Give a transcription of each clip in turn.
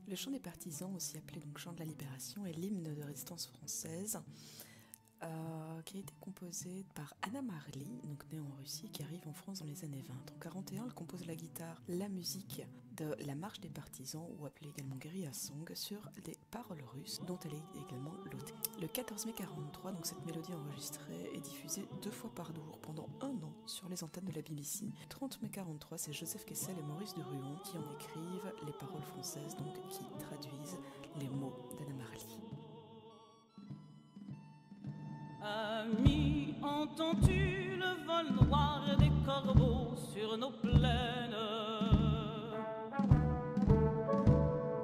Le chant des partisans, aussi appelé donc chant de la libération, est l'hymne de résistance française qui a été composé par Anna Marly, donc née en Russie, et qui arrive en France dans les années 20. En 1941, elle compose la guitare, la musique de la marche des partisans, ou appelée également guérilla song, sur des paroles russes, dont elle est également l'auteur. Le 14 mai 1943, donc cette mélodie enregistrée est diffusée 2 fois par jour pendant 1 an sur les antennes de la BBC. 30 mai 1943, c'est Joseph Kessel et Maurice de Ruon qui en écrivent les paroles françaises, donc qui traduisent les mots d'Anna Marly. Ami, entends-tu le vol noir des corbeaux sur nos plaines?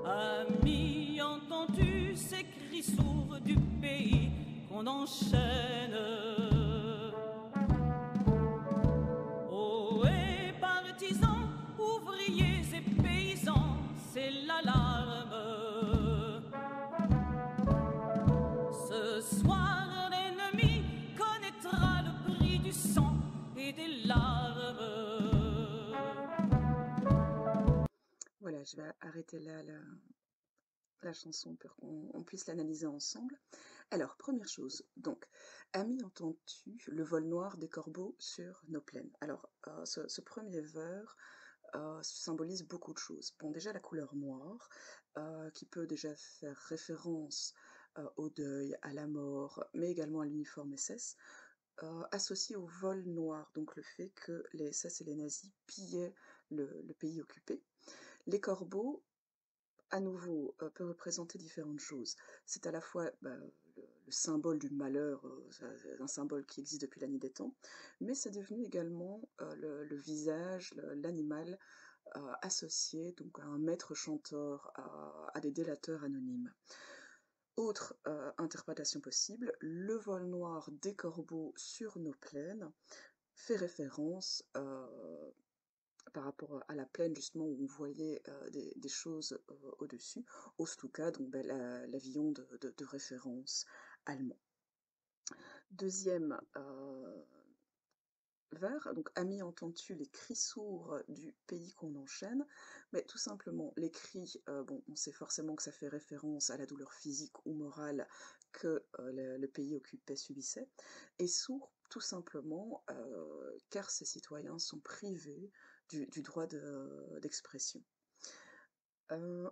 Ami, entends-tu ces cris sourds du pays qu'on enchaîne? Ohé, partisans, ouvriers et paysans, c'est l'alarme. Ce soir, voilà, je vais arrêter là la chanson pour qu'on puisse l'analyser ensemble. Alors, première chose, donc, Ami, entends-tu le vol noir des corbeaux sur nos plaines? Alors, ce premier vers symbolise beaucoup de choses. Bon, déjà la couleur noire, qui peut déjà faire référence au deuil, à la mort, mais également à l'uniforme SS. Associé au vol noir, donc le fait que les SS et les nazis pillaient le pays occupé. Les corbeaux, à nouveau, peuvent représenter différentes choses. C'est à la fois le symbole du malheur, un symbole qui existe depuis la nuit des temps, mais c'est devenu également le visage, l'animal associé donc, à un maître chanteur, à des délateurs anonymes. Autre interprétation possible, le vol noir des corbeaux sur nos plaines fait référence par rapport à la plaine justement où on voyait des choses au-dessus, au Stuka, donc l'avion de référence allemand. Deuxième vers, donc Ami, entends-tu les cris sourds du pays qu'on enchaîne? Mais tout simplement, les cris, bon, on sait forcément que ça fait référence à la douleur physique ou morale que le pays occupé subissait, et sourd tout simplement car ces citoyens sont privés du droit d'expression.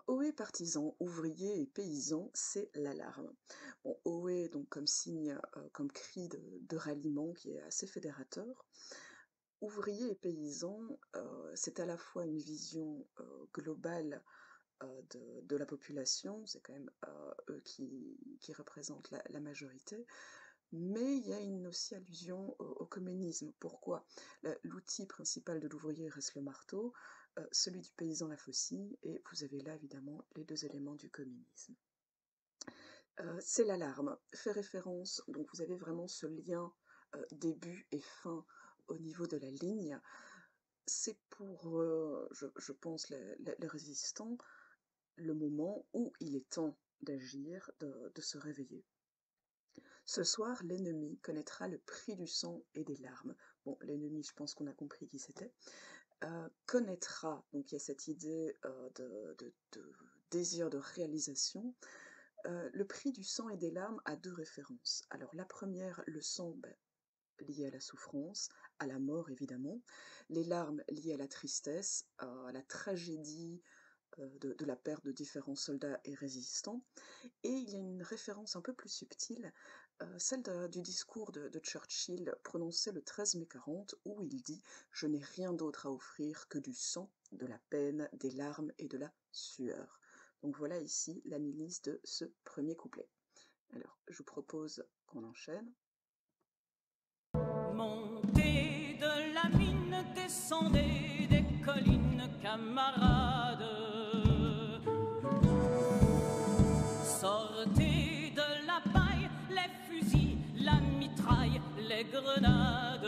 Ohé partisans, ouvriers et paysans, c'est l'alarme. Bon, ohé donc comme signe, comme cri de ralliement qui est assez fédérateur. Ouvriers et paysans, c'est à la fois une vision globale de la population, c'est quand même eux qui représentent la majorité, mais il y a aussi allusion au communisme. Pourquoi? L'outil principal de l'ouvrier reste le marteau, celui du paysan la faucille, et vous avez là évidemment les 2 éléments du communisme. C'est l'alarme, fait référence, donc vous avez vraiment ce lien début et fin au niveau de la ligne. C'est pour, je pense, les résistants, le moment où il est temps d'agir, de se réveiller. Ce soir, l'ennemi connaîtra le prix du sang et des larmes. Bon, l'ennemi, je pense qu'on a compris qui c'était. Connaîtra, donc il y a cette idée de désir de réalisation. Le prix du sang et des larmes a 2 références. Alors la première, le sang lié à la souffrance, à la mort évidemment, les larmes liées à la tristesse, à la tragédie de la perte de différents soldats et résistants, et il y a une référence un peu plus subtile, celle du discours de Churchill prononcé le 13 mai 40, où il dit « Je n'ai rien d'autre à offrir que du sang, de la peine, des larmes et de la sueur ». Donc voilà ici l'analyse de ce premier couplet. Alors, je vous propose qu'on enchaîne. Montez de la mine, descendez des collines, camarades. Sortez de la paille, les fusils, la mitraille, les grenades.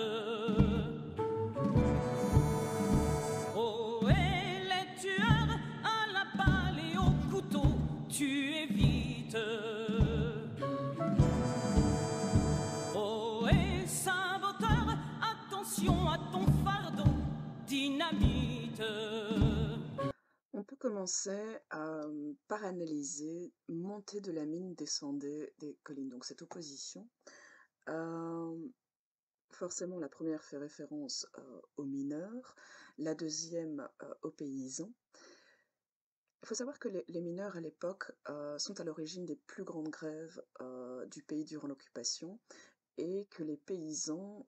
Oh, et les tueurs à la balle et au couteau, tuez vite. Oh, et saboteur, attention à ton fardeau, dynamite. commençait par analyser montée de la mine, descendait des collines. Donc cette opposition, forcément la première fait référence aux mineurs, la deuxième aux paysans. Il faut savoir que les mineurs à l'époque sont à l'origine des plus grandes grèves du pays durant l'occupation et que les paysans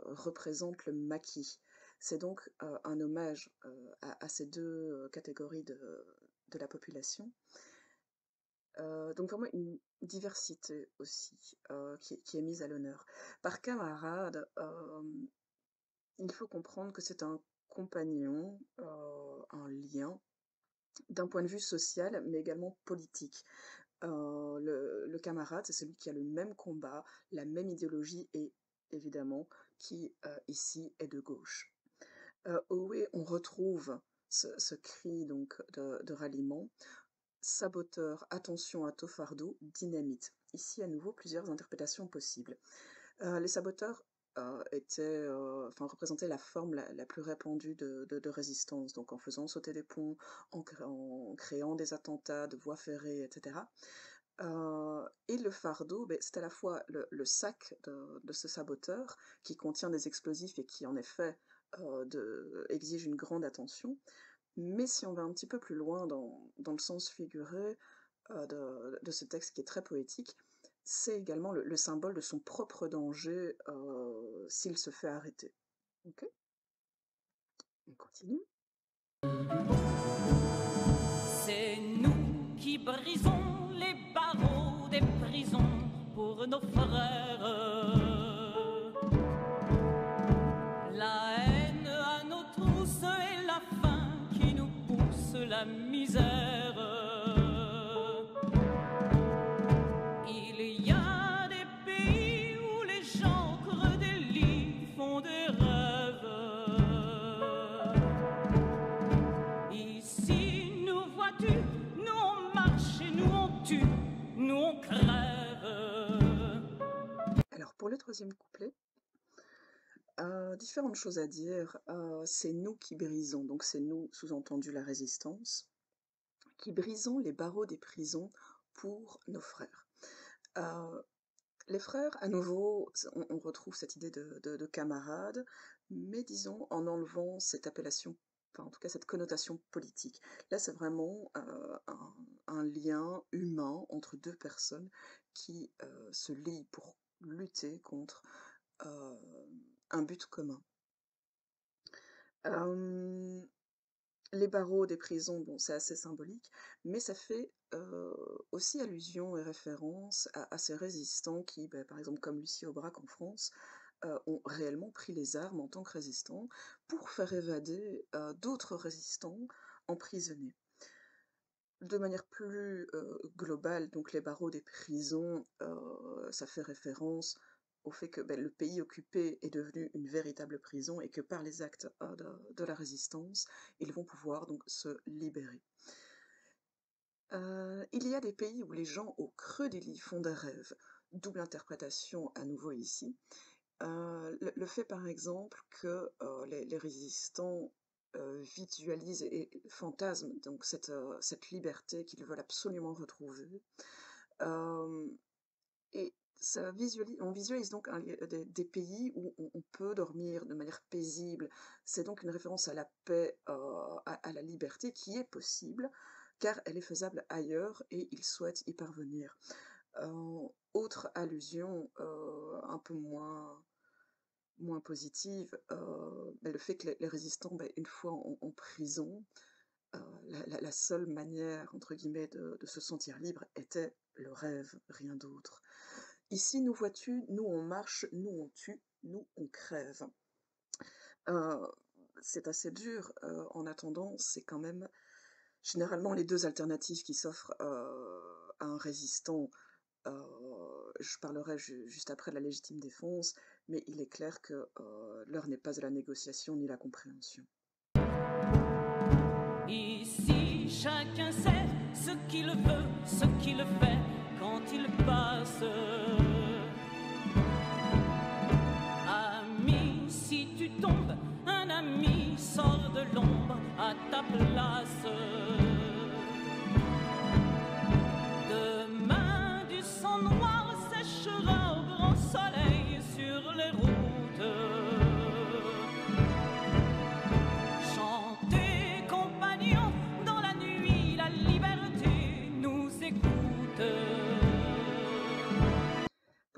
représentent le maquis. C'est donc un hommage à ces deux catégories de la population. Donc vraiment une diversité aussi qui est mise à l'honneur. Par camarade, il faut comprendre que c'est un compagnon, un lien, d'un point de vue social, mais également politique. Le camarade, c'est celui qui a le même combat, la même idéologie et évidemment qui ici est de gauche. Ohé, on retrouve ce cri donc de ralliement. Saboteur, attention à fardeau, dynamite. Ici à nouveau plusieurs interprétations possibles. Les saboteurs représentaient la forme la plus répandue de résistance, donc en faisant sauter des ponts, en créant des attentats de voies ferrées, etc. Et le fardeau, c'est à la fois le sac de ce saboteur qui contient des explosifs et qui en effet exige une grande attention, mais si on va un petit peu plus loin dans le sens figuré de ce texte qui est très poétique, c'est également le symbole de son propre danger s'il se fait arrêter. Ok ? On continue. C'est nous qui brisons les barreaux des prisons pour nos frères. La haine à nos trousses et la faim qui nous pousse la misère. Il y a des pays où les gens creux des lits font des rêves. Ici, nous vois-tu, nous on marche et nous on tue, nous on crève. Alors pour le troisième couplet, différentes choses à dire. C'est nous qui brisons, donc c'est nous, sous-entendu la résistance, qui brisons les barreaux des prisons pour nos frères. Les frères, à nouveau, on retrouve cette idée de camarades, mais disons en enlevant cette appellation, enfin en tout cas cette connotation politique. Là, c'est vraiment un lien humain entre deux personnes qui se lient pour lutter contre un but commun. Les barreaux des prisons, bon, c'est assez symbolique, mais ça fait aussi allusion et référence à ces résistants qui, par exemple comme Lucie Aubrac en France, ont réellement pris les armes en tant que résistants pour faire évader d'autres résistants emprisonnés. De manière plus globale, donc les barreaux des prisons, ça fait référence au fait que le pays occupé est devenu une véritable prison et que par les actes de la résistance, ils vont pouvoir donc se libérer. Il y a des pays où les gens au creux des lits font des rêves. Double interprétation à nouveau ici. Le fait par exemple que les résistants visualisent et fantasment donc cette liberté qu'ils veulent absolument retrouver. Et on visualise donc des pays où on peut dormir de manière paisible. C'est donc une référence à la paix, à la liberté qui est possible, car elle est faisable ailleurs et ils souhaitent y parvenir. Autre allusion un peu moins positive, le fait que les résistants, une fois en prison, la seule manière, entre guillemets, de se sentir libre était le rêve, rien d'autre. Ici, nous vois-tu, nous on marche, nous on tue, nous on crève. C'est assez dur, en attendant, c'est quand même généralement les deux alternatives qui s'offrent à un résistant. Je parlerai juste après de la légitime défense, mais il est clair que l'heure n'est pas à la négociation ni la compréhension. Ici, chacun sait ce qu'il veut, ce qu'il fait quand il passe. Ami, si tu tombes, un ami sort de l'ombre à ta place.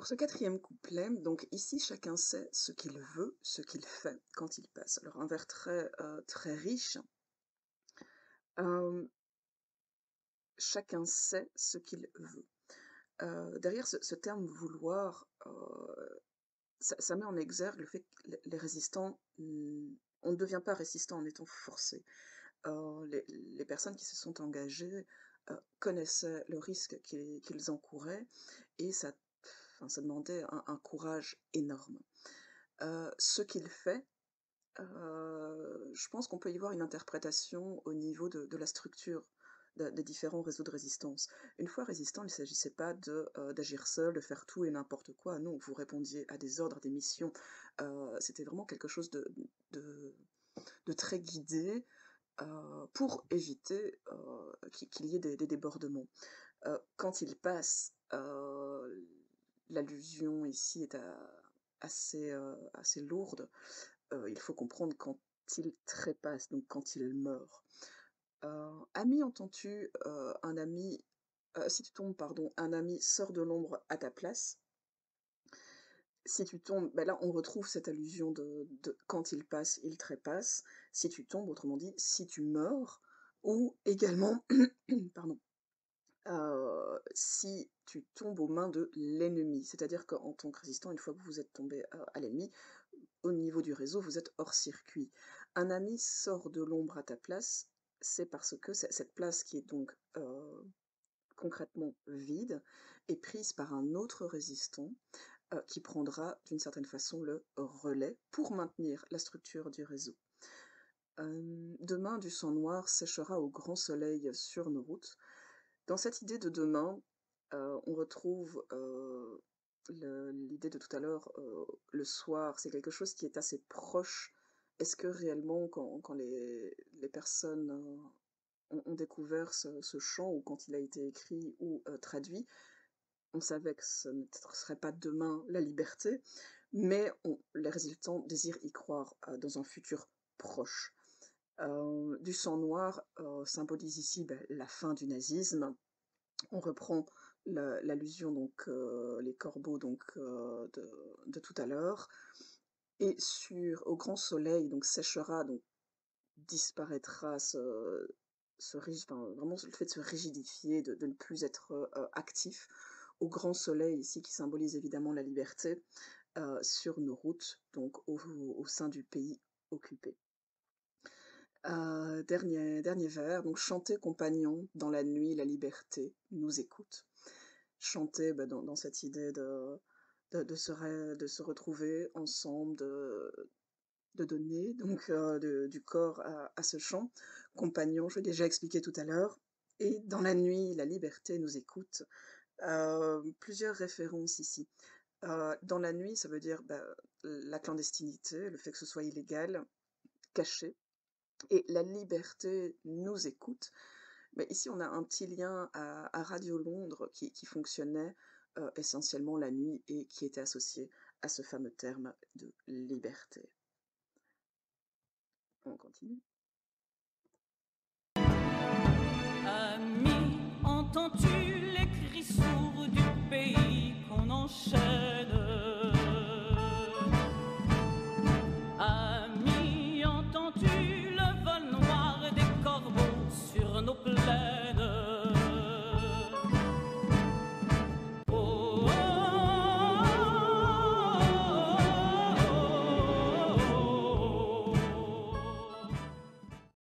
Pour ce quatrième couplet, donc ici chacun sait ce qu'il veut, ce qu'il fait quand il passe. Alors un vers très riche. Euh, Chacun sait ce qu'il veut. Derrière ce terme vouloir, ça met en exergue le fait que les résistants, on ne devient pas résistant en étant forcé. Les personnes qui se sont engagées connaissaient le risque qu'ils encouraient et ça demandait un courage énorme. Ce qu'il fait, je pense qu'on peut y voir une interprétation au niveau de la structure des différents réseaux de résistance. Une fois résistant, il ne s'agissait pas d'agir seul, de faire tout et n'importe quoi. Non, vous répondiez à des ordres, à des missions. C'était vraiment quelque chose de très guidé pour éviter qu'il y ait des débordements. Quand il passe, l'allusion ici est assez lourde. Il faut comprendre quand il trépasse, donc quand il meurt. Ami, entends-tu un ami, si tu tombes, pardon, un ami sort de l'ombre à ta place. Si tu tombes, ben là on retrouve cette allusion de quand il passe, il trépasse. Si tu tombes, autrement dit, si tu meurs, ou également, pardon, si tu tombes aux mains de l'ennemi. C'est-à-dire qu'en tant que résistant, une fois que vous êtes tombé à l'ennemi, au niveau du réseau, vous êtes hors circuit. Un ami sort de l'ombre à ta place, c'est parce que cette place qui est donc concrètement vide est prise par un autre résistant qui prendra d'une certaine façon le relais pour maintenir la structure du réseau. Demain, du sang noir séchera au grand soleil sur nos routes. Dans cette idée de demain, on retrouve l'idée de tout à l'heure, le soir, c'est quelque chose qui est assez proche. Est-ce que réellement, quand les personnes ont découvert ce chant, ou quand il a été écrit ou traduit, on savait que ce ne serait pas demain la liberté, mais les résistants désirent y croire dans un futur proche. Du sang noir symbolise ici la fin du nazisme. On reprend l'allusion, donc les corbeaux donc, de tout à l'heure. Et au grand soleil, donc séchera, donc disparaîtra vraiment le fait de se rigidifier, de ne plus être actif. Au grand soleil ici, qui symbolise évidemment la liberté, sur nos routes, donc au sein du pays occupé. Dernier vers, donc chanter compagnon, dans la nuit la liberté nous écoute. Chanter dans cette idée de se retrouver ensemble, de donner donc du corps à ce chant. Compagnon, je l'ai déjà expliqué tout à l'heure. Et dans la nuit, la liberté nous écoute. Plusieurs références ici. Dans la nuit, ça veut dire la clandestinité, le fait que ce soit illégal, caché. Et la liberté nous écoute. Mais ici, on a un petit lien à Radio Londres qui fonctionnait essentiellement la nuit et qui était associé à ce fameux terme de liberté. On continue. Ami, entends-tu